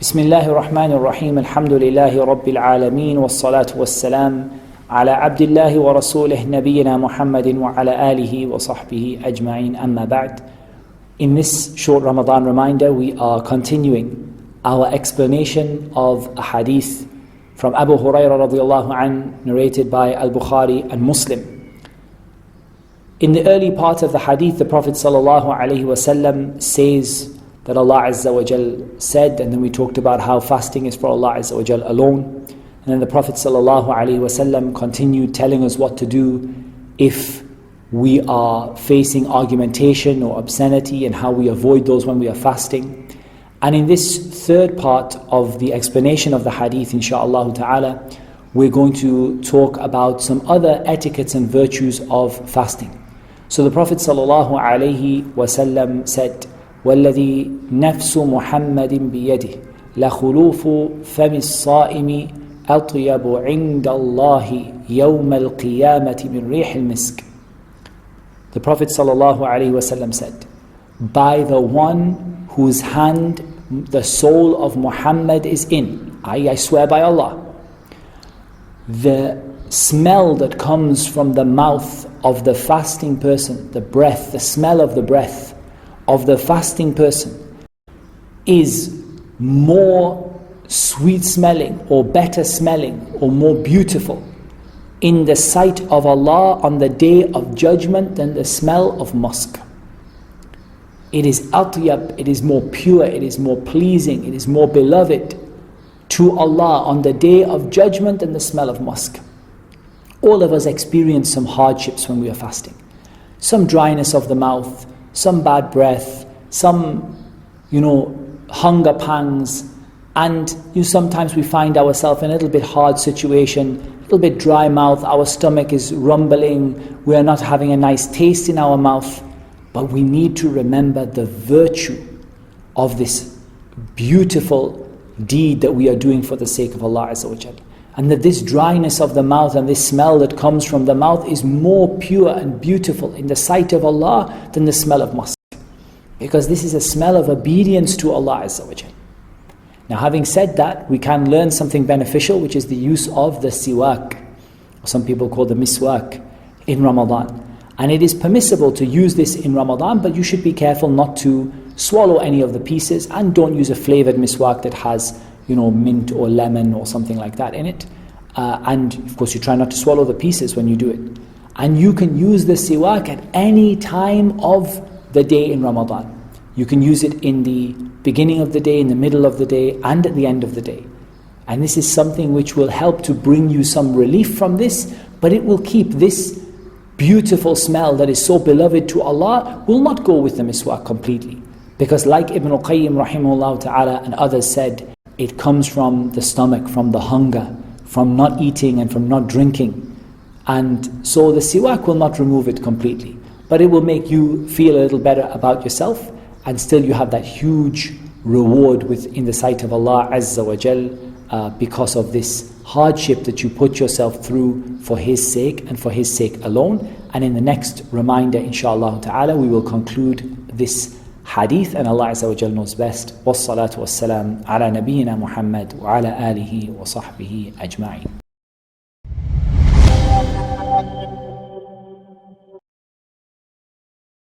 بسم الله الرحمن الرحيم الحمد لله رب العالمين والصلاة والسلام على عبد الله ورسوله نبينا محمد وعلى آله وصحبه أجمعين أما بعد. In this short Ramadan reminder, we are continuing our explanation of a hadith from Abu Hurairah radiallahu anhu, narrated by Al-Bukhari and Muslim. In the early part of the hadith, the Prophet sallallahu alaihi wasallam says that Allah Azza wa Jal said, and then we talked about how fasting is for Allah Azza wa Jal alone. And then the Prophet sallallahu alaihi wasallam continued telling us what to do if we are facing argumentation or obscenity, and how we avoid those when we are fasting. And in this third part of the explanation of the hadith, insha'Allah ta'ala, we're going to talk about some other etiquettes and virtues of fasting. So the Prophet sallallahu alaihi wasallam said, وَالَّذِي نَفْسُ مُحَمَّدٍ بِيَدِهِ لَخُلُوفُ فَمِ الصَّائِمِ أَطْيَبُ عِنْدَ اللَّهِ يَوْمَ الْقِيَامَةِ مِنْ رِيحِ الْمِسْكِ. The Prophet ﷺ said, by the one whose hand the soul of Muhammad is in, I swear by Allah, the smell that comes from the mouth of the fasting person, the breath, the smell of the breath of the fasting person is more sweet smelling or better smelling or more beautiful in the sight of Allah on the day of judgment than the smell of musk. It is atyab, it is more pure, it is more pleasing, it is more beloved to Allah on the day of judgment than the smell of musk. All of us experience some hardships when we are fasting. Some dryness of the mouth, some bad breath, some, hunger pangs, and sometimes we find ourselves in a little bit hard situation, a little bit dry mouth, our stomach is rumbling, we are not having a nice taste in our mouth. But we need to remember the virtue of this beautiful deed that we are doing for the sake of Allah Azza wa Jal. And that this dryness of the mouth and this smell that comes from the mouth is more pure and beautiful in the sight of Allah than the smell of musk. Because this is a smell of obedience to Allah Azza wa Jal. Now, having said that, we can learn something beneficial, which is the use of the siwak, or some people call the miswak, in Ramadan. And it is permissible to use this in Ramadan, but you should be careful not to swallow any of the pieces, and don't use a flavored miswak that has, mint or lemon or something like that in it. And of course, you try not to swallow the pieces when you do it. And you can use the siwak at any time of the day in Ramadan. You can use it in the beginning of the day, in the middle of the day, and at the end of the day. And this is something which will help to bring you some relief from this, but it will keep this beautiful smell that is so beloved to Allah will not go with the miswak completely. Because like Ibn al-Qayyim rahimahullah ta'ala and others said, it comes from the stomach, from the hunger, from not eating and from not drinking. And so the siwak will not remove it completely, but it will make you feel a little better about yourself, and still you have that huge reward in the sight of Allah Azza wa Jal because of this hardship that you put yourself through for His sake and for His sake alone. And in the next reminder, inshaAllah ta'ala, we will conclude this hadith, and Allah Azza wa Jal knows best. Wassalatu wassalam ala nabiyyina Muhammad wa ala alihi wa sahbihi ajma'in.